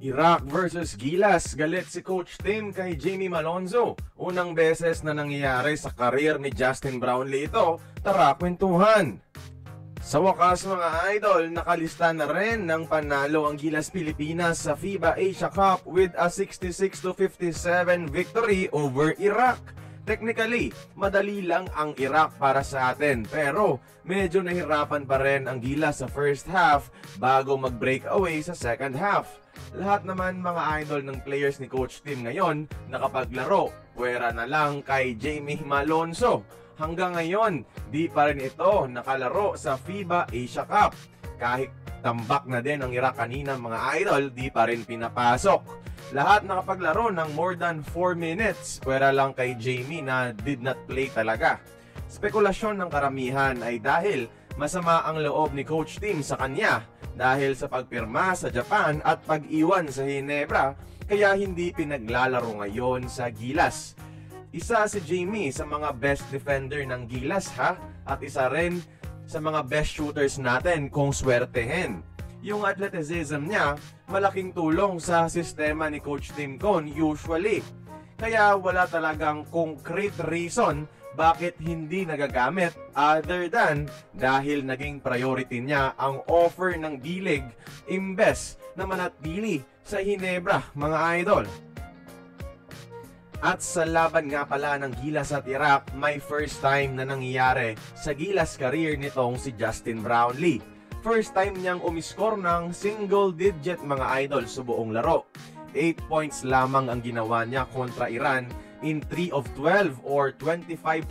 Iraq versus Gilas, galit si Coach Tim kay Jamie Malonzo. Unang beses na nangyayari sa karir ni Justin Brownlee ito, tara kwentuhan. Sa wakas mga idol, nakalista na rin ng panalo ang Gilas Pilipinas sa FIBA Asia Cup with a 66-57 victory over Iraq. Technically, madali lang ang Iraq para sa atin, pero medyo nahirapan pa rin ang Gilas sa first half bago mag-breakaway sa second half. Lahat naman mga idol ng players ni Coach Tim ngayon nakapaglaro, puwera na lang kay Jamie Malonzo. Hanggang ngayon, di pa rin ito nakalaro sa FIBA Asia Cup. Kahit tambak na din ang Iraq kanina mga idol, di pa rin pinapasok. Lahat nakapaglaro ng more than 4 minutes, puwera lang kay Jamie na did not play talaga. Spekulasyon ng karamihan ay dahil masama ang loob ni Coach Tim sa kanya dahil sa pagpirma sa Japan at pag-iwan sa Ginebra, kaya hindi pinaglalaro ngayon sa Gilas. Isa si Jamie sa mga best defender ng Gilas at isa rin sa mga best shooters natin kung swertehin. Yung athleticism niya, malaking tulong sa sistema ni Coach Tim Cone usually. Kaya wala talagang concrete reason bakit hindi nagagamit other than dahil naging priority niya ang offer ng D-League imbes na manatili sa Ginebra mga idol. At sa laban nga pala ng Gilas at Iraq, may first time na nangyayari sa Gilas career nitong si Justin Brownlee. First time niyang umiskor ng single digit mga idol sa buong laro. 8 points lamang ang ginawa niya kontra Iran in 3 of 12 or 25%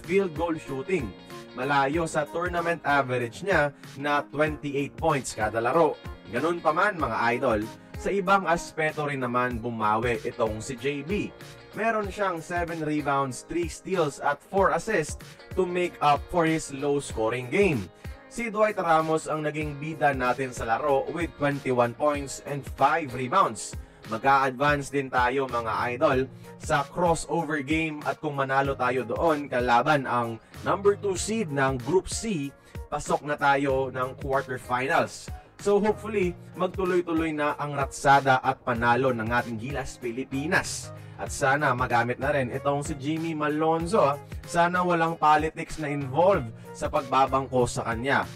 field goal shooting. Malayo sa tournament average niya na 28 points kada laro. Ganun pa man mga idol, sa ibang aspeto rin naman bumawi itong si JB. Meron siyang 7 rebounds, 3 steals at 4 assists to make up for his low scoring game. Si Dwight Ramos ang naging bida natin sa laro with 21 points and 5 rebounds. Mag-a-advance din tayo mga idol sa crossover game at kung manalo tayo doon kalaban ang number 2 seed ng Group C, pasok na tayo ng quarterfinals. So hopefully, magtuloy-tuloy na ang ratsada at panalo ng ating Gilas Pilipinas. At sana magamit na rin itong si Jamie Malonzo. Sana walang politics na involved sa pagbabangko sa kanya.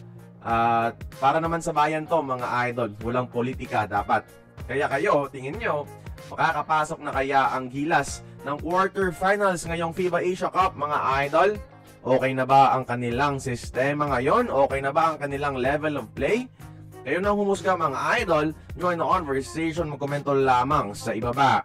Para naman sa bayan to mga idol, walang politika dapat. Kaya kayo, tingin nyo, makakapasok na kaya ang Gilas ng quarterfinals ngayong FIBA Asia Cup mga idol? Okay na ba ang kanilang sistema ngayon? Okay na ba ang kanilang level of play? Kayo na humusga mga idol, join the conversation, magkomento lamang sa ibaba.